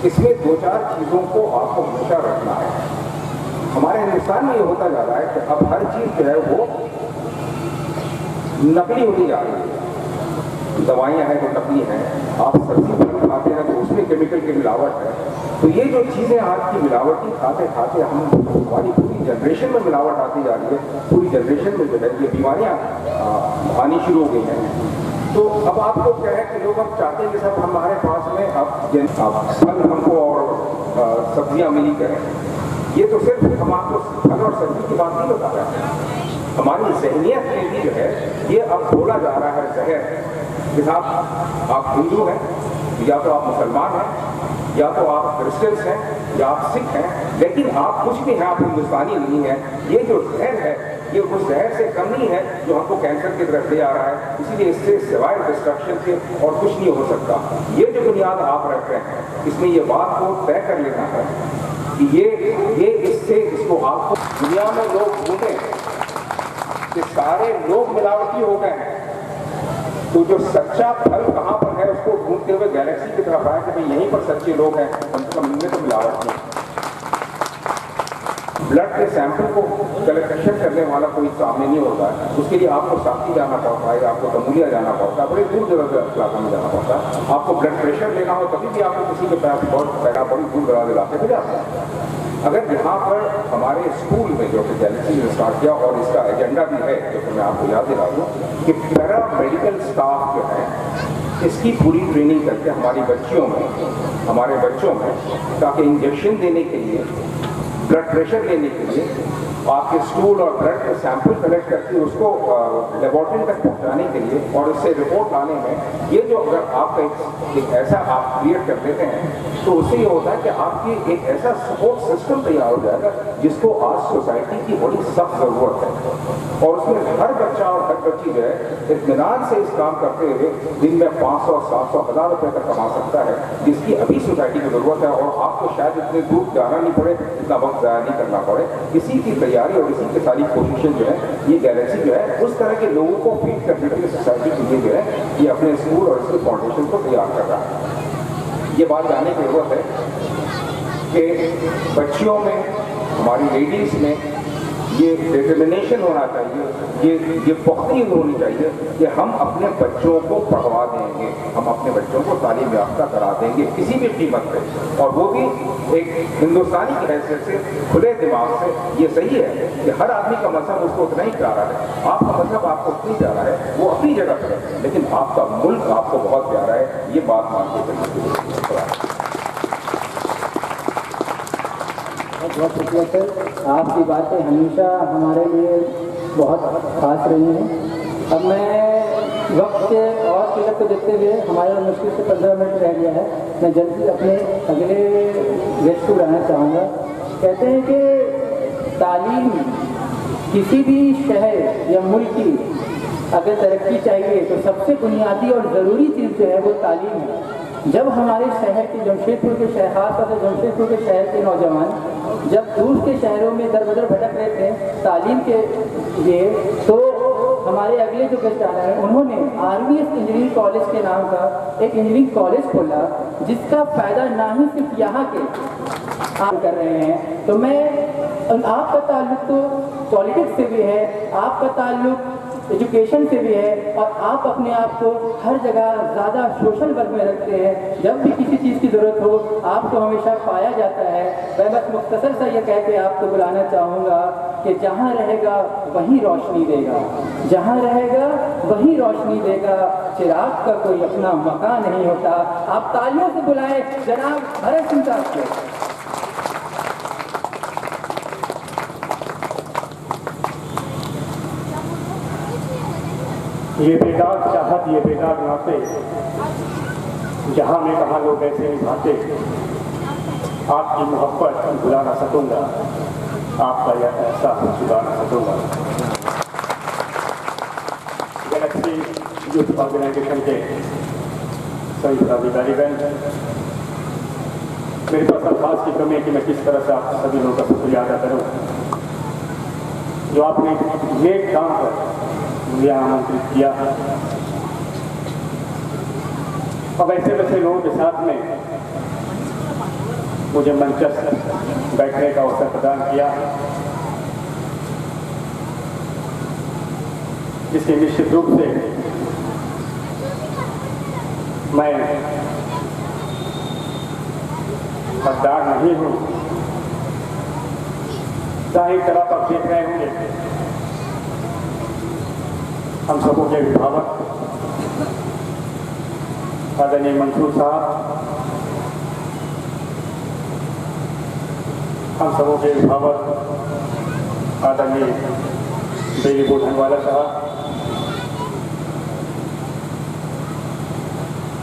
इसमें दो चार चीज़ों को आपको हमेशा रखना है। हमारे हिंदुस्तान में ये होता जा रहा है कि अब हर चीज़ जो है वो नकली होती जा रही है। दवाइयाँ हैं तो नकली हैं, आप सब्जी फल खाते हैं तो उसमें केमिकल की मिलावट है। तो ये जो चीज़ें आज की मिलावटी खाते खाते हमारी पूरी जनरेशन में मिलावट आती जा रही है। पूरी जनरेशन में जो है ये बीमारियाँ आनी शुरू हो गई हैं। तो अब आपको क्या है कि लोग अब चाहते हैं कि सब हमारे पास में अब फल हमको और सब्जियाँ मिली करें। ये तो सिर्फ हम आपको फल और सब्जी की बात नहीं बता रहे हैं। हमारी जहनियत में भी जो है ये अब बोला जा रहा है जहर कि साहब आप हिंदू हैं, या तो आप मुसलमान हैं, या तो आप क्रिश्चियंस हैं, या आप सिख हैं, लेकिन आप कुछ भी हैं, आप हिंदुस्तानी नहीं हैं। ये जो जहर है ये उस जहर से कम नहीं है जो हमको कैंसर की तरफ ले आ रहा है। इसीलिए इससे सिवाय डिस्ट्रक्शन के और कुछ नहीं हो सकता। ये जो बुनियाद आप रख रहे हैं इसमें ये बात को तय कर लेना है कि ये इससे इसको आपको दुनिया में लोग ढूंढें कि सारे लोग मिलावटी हो गए हैं, तो जो सच्चा फल कहाँ पर है उसको ढूंढते हुए गैलेक्सी की तरफ आए कि भाई यहीं पर सच्चे लोग हैं, कम से कम इनमें तो मिलावट नहीं। ब्लड के सैंपल को कलेक्शन करने वाला कोई सामने नहीं होता है, उसके लिए आपको साथी जाना पड़ता है, आपको तमुलिया जाना पड़ता है, बड़े दूर दराज इलाका में जाना पड़ता है। आपको ब्लड प्रेशर लेना हो तभी भी आपको किसी के पास बहुत पैदा बड़ी दूर दराज इलाके में जाता है। अगर यहाँ पर हमारे स्कूल में जो कि गैलेक्सी ने स्टार्ट किया और इसका एजेंडा भी है जो कि मैं आपको याद दिला दूँ कि पैरा मेडिकल स्टाफ जो है इसकी पूरी ट्रेनिंग करके हमारे बच्चों में ताकि इंजेक्शन देने के लिए, ब्लड प्रेशर लेने के लिए आपके स्टूल और ब्लड के सैंपल कलेक्ट करके उसको लेबोरेटरी तक पहुंचाने के लिए और इससे रिपोर्ट लाने में ये जो अगर आप एक ऐसा आप क्रिएट कर देते हैं तो उससे ये होता है कि आपकी एक ऐसा सपोर्ट सिस्टम तैयार हो जाएगा जिसको आज सोसाइटी की बड़ी सख्त ज़रूरत है। और उसमें हर बच्चा और हर बच्ची जो है इत्मीनान से इस काम करते हुए दिन में 500, 700, 1000 रुपये तक कमा सकता है, जिसकी अभी सोसाइटी की ज़रूरत है। और आपको शायद इतने दूर जाना नहीं पड़े, इतना वक्त ज़ाया नहीं करना पड़े। इसी की तैयारी और इसी की सारी कोशिशें जो है ये गैलेक्सी जो है उस तरह के लोगों को फीड करने के लिए सोसाइटी के लिए जो है ये अपने स्कूल और इसके फाउंडेशन को तैयार कर रहा है। ये बात जानने की जरूरत है कि बच्चियों में, हमारी लेडीज़ में ये डिटर्मिनेशन होना चाहिए, ये पुख्तगी होनी चाहिए कि हम अपने बच्चों को पढ़वा देंगे, हम अपने बच्चों को तालीम याफ्ता करा देंगे किसी भी कीमत पे, और वो भी एक हिंदुस्तानी की हैसियत से, खुले दिमाग से। ये सही है कि हर आदमी का मजहब उसको उतना ही प्यारा है, आपका मजहब आपको उतनी प्यारा है, वो अपनी जगह पर है, लेकिन आपका मुल्क आपको बहुत प्यारा है। ये बात मान के चलना। बहुत शुक्रिया सर, आपकी बातें हमेशा हमारे लिए बहुत खास रही हैं। अब मैं वक्त के और किलत को देखते हुए, हमारे मुश्किल से 15 मिनट रह गया है, मैं जल्दी अपने अगले गेस्ट को बुलाना चाहूँगा। कहते हैं कि तालीम किसी भी शहर या मुल्क की अगर तरक्की चाहिए तो सबसे बुनियादी और ज़रूरी चीज़ जो है वो तालीम है। जब हमारे शहर के जमशेदपुर के शहर, खासतौर से जमशेदपुर के शहर के नौजवान जब दूर के शहरों में दर बदर भटक रहे थे तालीम के लिए, तो हमारे अगले जो गेस्ट आ रहे हैं उन्होंने RVS इंजीनियरिंग कॉलेज के नाम का एक इंजीनियरिंग कॉलेज खोला, जिसका फ़ायदा ना ही सिर्फ यहाँ के आप कर रहे हैं। तो मैं आपका ताल्लुक तो पॉलिटिक्स से भी है, आपका ताल्लुक एजुकेशन से भी है, और आप अपने आप को हर जगह ज़्यादा सोशल वर्क में रखते हैं। जब भी किसी चीज़ की ज़रूरत हो आपको हमेशा पाया जाता है। मैं बस मुख्तसर सा ये कह के आपको बुलाना चाहूँगा कि जहाँ रहेगा वहीं रोशनी देगा, जहाँ रहेगा वहीं रोशनी देगा, चिराग का कोई अपना मकान नहीं होता। आप तालियों से बुलाएं जनाब भरत सिंह साहब को। ये बेदाग चाहत, ये बेदाग नाते, जहाँ में कहा लोग ऐसे निभाते, आपकी मोहब्बत भुला ना सकूँगा, आपका यह एहसास छुपा ना सकूँगा। गैलेक्सी यूथ ऑर्गेनाइजेशन के सही पदाधिकारीगण, मेरे पास अल्फाज की कमी है कि मैं किस तरह से आप सभी लोगों का शुक्रिया अदा करूँ जो आपने नेक काम पर मुझे आमंत्रित किया। और वैसे वैसे लोगों के साथ में मुझे मंचस्थ बैठने का अवसर प्रदान किया, जिसके निश्चित रूप से मैं हकदार नहीं हूँ। जाहिर तरफ आप देख रहे होंगे हम सबों के अभिभावक आदरणीय मंसूर साहब, हम सबों के अभिभावक आदरणीय बेली बोधनवाला साहब,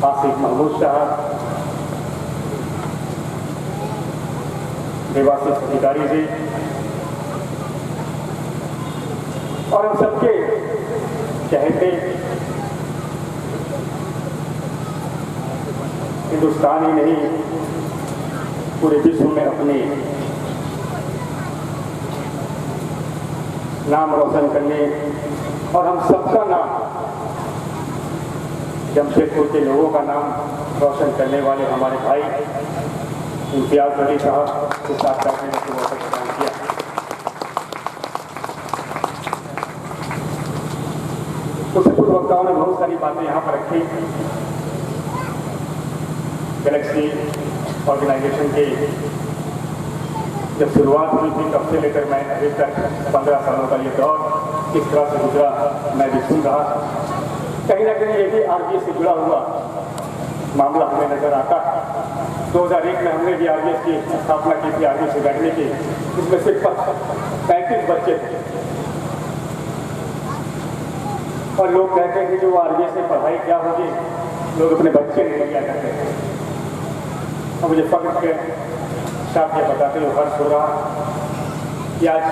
आसिफ महमूद साहब, देवाशीष अधिकारी जी और हम सबके चहेते हिंदुस्तान ही नहीं पूरे विश्व में अपने नाम रोशन करने और हम सबका नाम, जमशेदपुर के लोगों का नाम रोशन करने वाले हमारे भाई इम्तियाज अली साहब के साथ बैठने का अवसर प्रदान किया। उससे पूर्व वक्ताओं ने बहुत सारी बातें यहाँ पर रखी। गैलेक्सी ऑर्गेनाइजेशन के जब शुरुआत हुई थी तब से लेकर मैं अभी तक 15 सालों का ये दौर किस तरह से गुजरा मैं भी सुन रहा। कहीं ना कहीं ये भी आरबीएस से जुड़ा हुआ मामला हमें नजर आता। 2001 में हमने भी आरबीएस की स्थापना की थी, आरबीएस से बैठने की, इसमें सिर्फ 35 बच्चे थे और लोग कहते थे कि वो आरबीएस से पढ़ाई क्या होगी, लोग अपने बच्चे नहीं लिया करते थे। और मुझे फख्र के साथ ये बताते हुए हर्ष हो रहा कि आज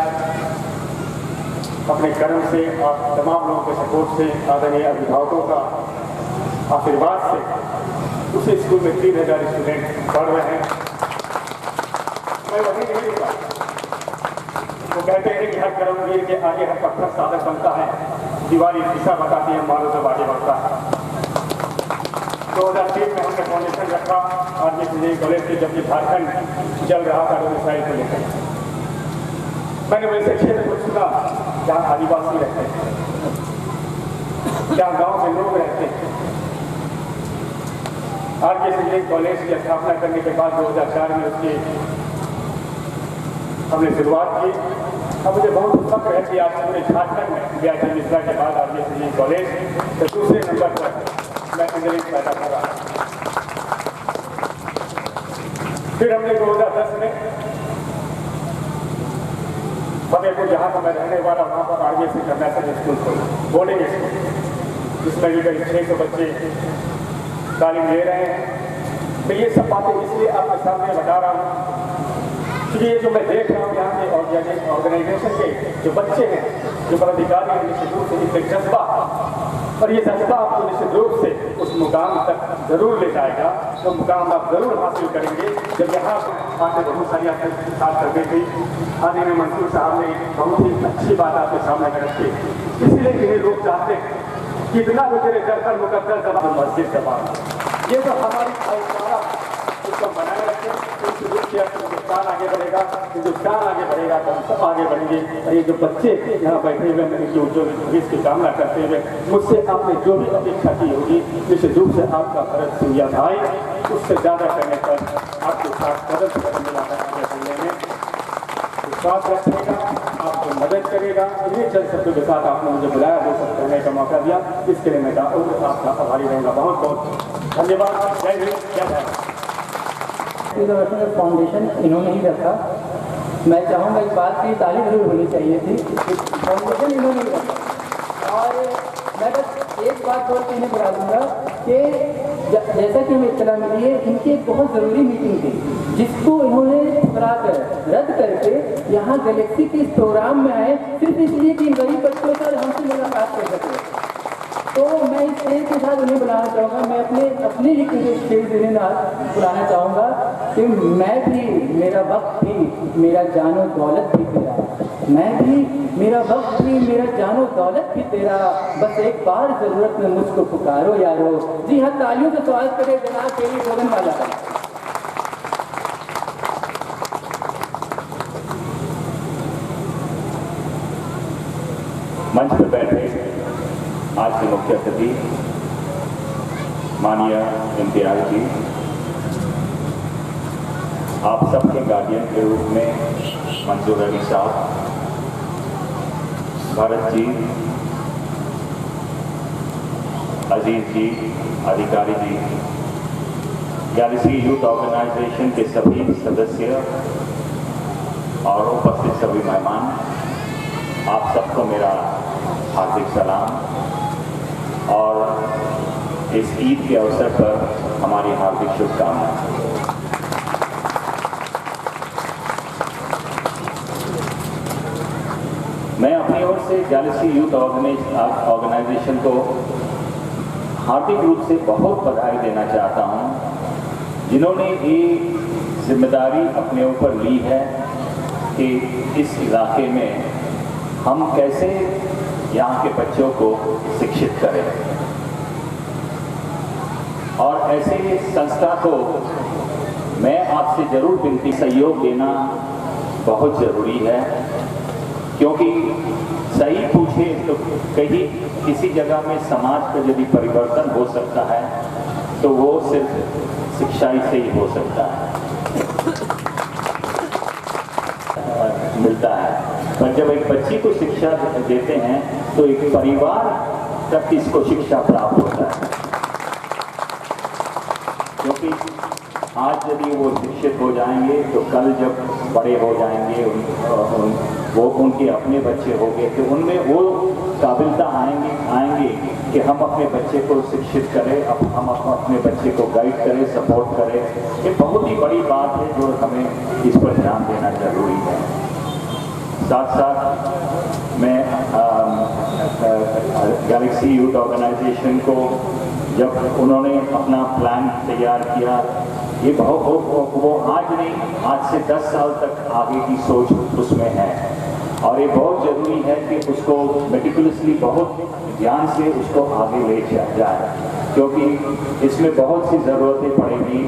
अपने कर्म से, आप तमाम लोगों के सपोर्ट से, आदरणीय अभिभावकों का आशीर्वाद से उसी स्कूल में 3000 स्टूडेंट पढ़ रहे हैं। मैं वही नहीं लिखा, वो कहते हैं कि हर कर्मवीर के आगे हर पत्थर साधक बनता है, दीवारी दिशा बताती है, मानो जब आगे बढ़ता है। 2003 में हमने फाउंडेशन रखा आरबीएस इंजीनियरिंग कॉलेज के, जबकि झारखंड जल रहा था डोमिसाइल को लेकर। मैंने वैसे क्षेत्र को चुना जहाँ आदिवासी रहते हैं, जहाँ गांव के लोग रहते हैं। आरबीएस इंजीनियरिंग कॉलेज की स्थापना करने के बाद 2004 में उसकी हमने शुरुआत की। अब मुझे बहुत फख्र है कि आज पूरे झारखंड में व्याख्या मिश्रा के बाद आरबीएस इंजीनियरिंग कॉलेज तो दूसरे नंबर पर मैं इंजीनियरिंग पैदा कर रहा। फिर हमने 2010 में फतेहपुर, जहाँ पर मैं रहने वाला, वहाँ पर आरबीएस इंटरनेशनल स्कूल खोला, बोर्डिंग स्कूल, जिसमें भी करीब 600 बच्चे तालीम ले रहे हैं। तो ये सब बातें इसलिए आपके सामने बता रहा हूँ क्योंकि ये जो मैं देख रहा हूँ यहाँ के ऑर्गेनाइजेशन के जो बच्चे हैं, जो पदाधिकारी हैं, निश्चित रूप से इससे जज्बा, और ये जज्बा आपको निश्चित रूप से उस मुकाम तक जरूर ले जाएगा। तो मुकाम आप जरूर हासिल करेंगे। जब यहाँ आके बहुत सारी आपके साथ करते थे, आदरणीय मंसूर साहब ने बहुत ही अच्छी बात आपके सामने कर रखी, इसीलिए इन्हें लोग चाहते हैं कितना भी तेरे दरकर मुकद्दर जमा मस्जिद जमा, ये तो हमारी भाईचारा उसको बनाए रखें। हिंदुस्तान आगे बढ़ेगा, हिंदुस्तान आगे बढ़ेगा तो हम सब आगे बढ़ेंगे। और ये जो बच्चे यहाँ बैठे हुए मैंने जो भविष्य की कामना करते हुए मुझसे आपने जो भी अपेक्षा की होगी, निश्चित रूप से आपका फर्ज सुनिया भाई उससे ज़्यादा करने पर आपके साथ मदद मिलाकर आगे बढ़ने में विश्वास रखेगा, आपको मदद करेगा। इन्हीं चंद शब्दों के साथ आपने मुझे बुलाया, वो सब कहने का मौका दिया, इसके लिए मैं आपका आभारी रहूँगा। बहुत बहुत धन्यवाद। जय हिंद, जय भारत। यूनिवर्सल फाउंडेशन इन्होंने ही रखा। मैं चाहूँगा इस बात की तारीफ जरूर होनी चाहिए थी, फाउंडेशन इन्होंने ही रखा। और मैं बस एक बात और इन्हें बता दूँगा कि जैसा कि हमें इत्तला मिली है, इनकी एक बहुत ज़रूरी मीटिंग थी जिसको इन्होंने रद्द करके यहाँ गैलेक्सी के इस प्रोग्राम में आए, सिर्फ इसलिए कि इन गरीब बच्चों से हमसे मुलाकात कर सके। तो मैं इस स्टेज के साथ उन्हें बुलाना चाहूँगा, मैं अपने ही स्टेज इन्हें बुलाना चाहूँगा कि मैं भी, मेरा वक्त भी, मेरा जानो दौलत भी तेरा, मैं भी, मेरा वक्त भी, मेरा जानो दौलत भी तेरा, बस एक बार ज़रूरत में मुझको पुकारो यारो। जी हाँ, तालियों से स्वागत करें जनाब बेली बोधनवाला। मंच पर बैठे आज के मुख्य अतिथि माननीय इम्तियाज जी, आप सबके गार्डियन के रूप में मंजूर अली साहब, भरत जी, अजीज जी, अधिकारी जी, गैलेक्सी यूथ ऑर्गेनाइजेशन के सभी सदस्य और उपस्थित सभी मेहमान, आप सबको मेरा हार्दिक सलाम और इस ईद के अवसर पर हमारी हार्दिक शुभकामनाएं। मैं अपनी ओर से गैलेक्सी यूथ ऑर्गेनाइजेशन को हार्दिक रूप से बहुत बधाई देना चाहता हूं, जिन्होंने ये जिम्मेदारी अपने ऊपर ली है कि इस इलाके में हम कैसे यहाँ के बच्चों को शिक्षित करें। और ऐसे संस्था को मैं आपसे जरूर विनती, सहयोग देना बहुत ज़रूरी है, क्योंकि सही पूछे तो कहीं किसी जगह में समाज का यदि परिवर्तन हो सकता है तो वो सिर्फ शिक्षा ही से ही हो सकता है, मिलता है। पर जब एक बच्ची को शिक्षा देते हैं तो एक परिवार तक इसको शिक्षा प्राप्त होता है, क्योंकि आज यदि वो शिक्षित हो जाएंगे तो कल जब बड़े हो जाएंगे वो उनके अपने बच्चे होंगे तो उनमें वो काबिलता आएंगी कि हम अपने बच्चे को शिक्षित करें, अब हम अपने बच्चे को गाइड करें, सपोर्ट करें। ये बहुत ही बड़ी बात है जो हमें इस पर ध्यान देना जरूरी है। साथ साथ मैं गैलेक्सी यूथ ऑर्गेनाइजेशन को जब उन्होंने अपना प्लान तैयार किया, ये वो आज नहीं, आज से 10 साल तक आगे की सोच उसमें है और ये बहुत ज़रूरी है कि उसको मेटिकुलसली बहुत ध्यान से उसको आगे ले जाए, क्योंकि इसमें बहुत सी ज़रूरतें पड़ेगी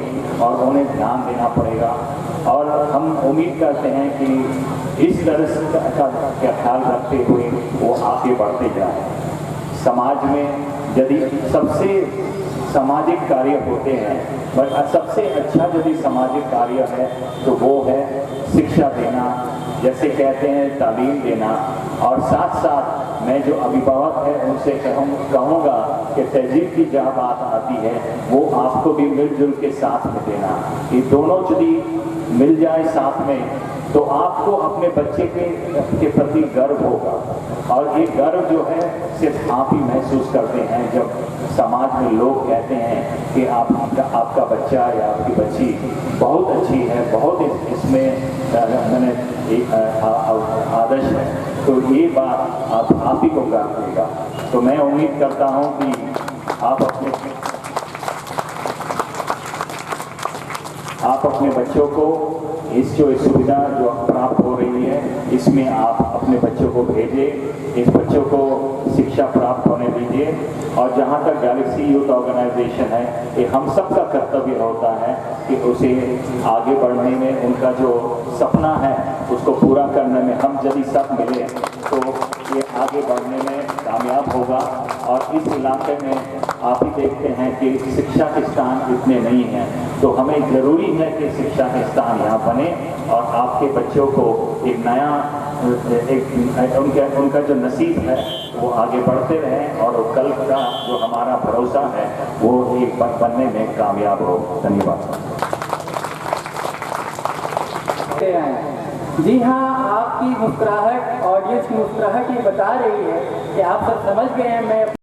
और उन्हें ध्यान देना पड़ेगा। और हम उम्मीद करते हैं कि इस तरह का ख्याल रखते हुए वो आगे बढ़ते जाए। समाज में यदि सबसे सामाजिक कार्य होते हैं, पर सबसे अच्छा यदि सामाजिक कार्य है तो वो है शिक्षा देना, जैसे कहते हैं तालीम देना। और साथ साथ मैं जो अभिभावक है उनसे कहूँगा कि तहजीब की जहाँ बात आती है वो आपको भी मिलजुल के साथ में देना। ये दोनों यदि मिल जाए साथ में तो आपको अपने बच्चे के प्रति गर्व होगा, और ये गर्व जो है सिर्फ आप ही महसूस करते हैं जब समाज में लोग कहते हैं कि आपका बच्चा या आपकी बच्ची बहुत अच्छी है, बहुत इसमें मैंने आदर्श है, तो ये बात आप ही को गर्व देगा। तो मैं उम्मीद करता हूँ कि आप अपने बच्चों को इस जो सुविधा जो प्राप्त हो रही है इसमें आप अपने बच्चों को भेजें, इस बच्चों को शिक्षा प्राप्त होने दीजिए। और जहाँ तक गैलेक्सी यूथ ऑर्गेनाइजेशन है, ये हम सब का कर्तव्य होता है कि उसे आगे बढ़ने में, उनका जो सपना है उसको पूरा करने में हम यदि सब मिले तो ये आगे बढ़ने में कामयाब होगा। और इस इलाके में आप ही देखते हैं कि शिक्षा के स्थान इतने नहीं हैं, तो हमें ज़रूरी है कि शिक्षा के स्थान यहाँ बने और आपके बच्चों को एक नया उनका जो नसीब है वो आगे बढ़ते रहें और कल का जो हमारा भरोसा है वो एक बनने में कामयाब हो। धन्यवाद। जी हाँ, आपकी मुस्कुराहट, ऑडियंस की मुस्कुराहट ये बता रही है कि आप सब समझ गए हैं। मैं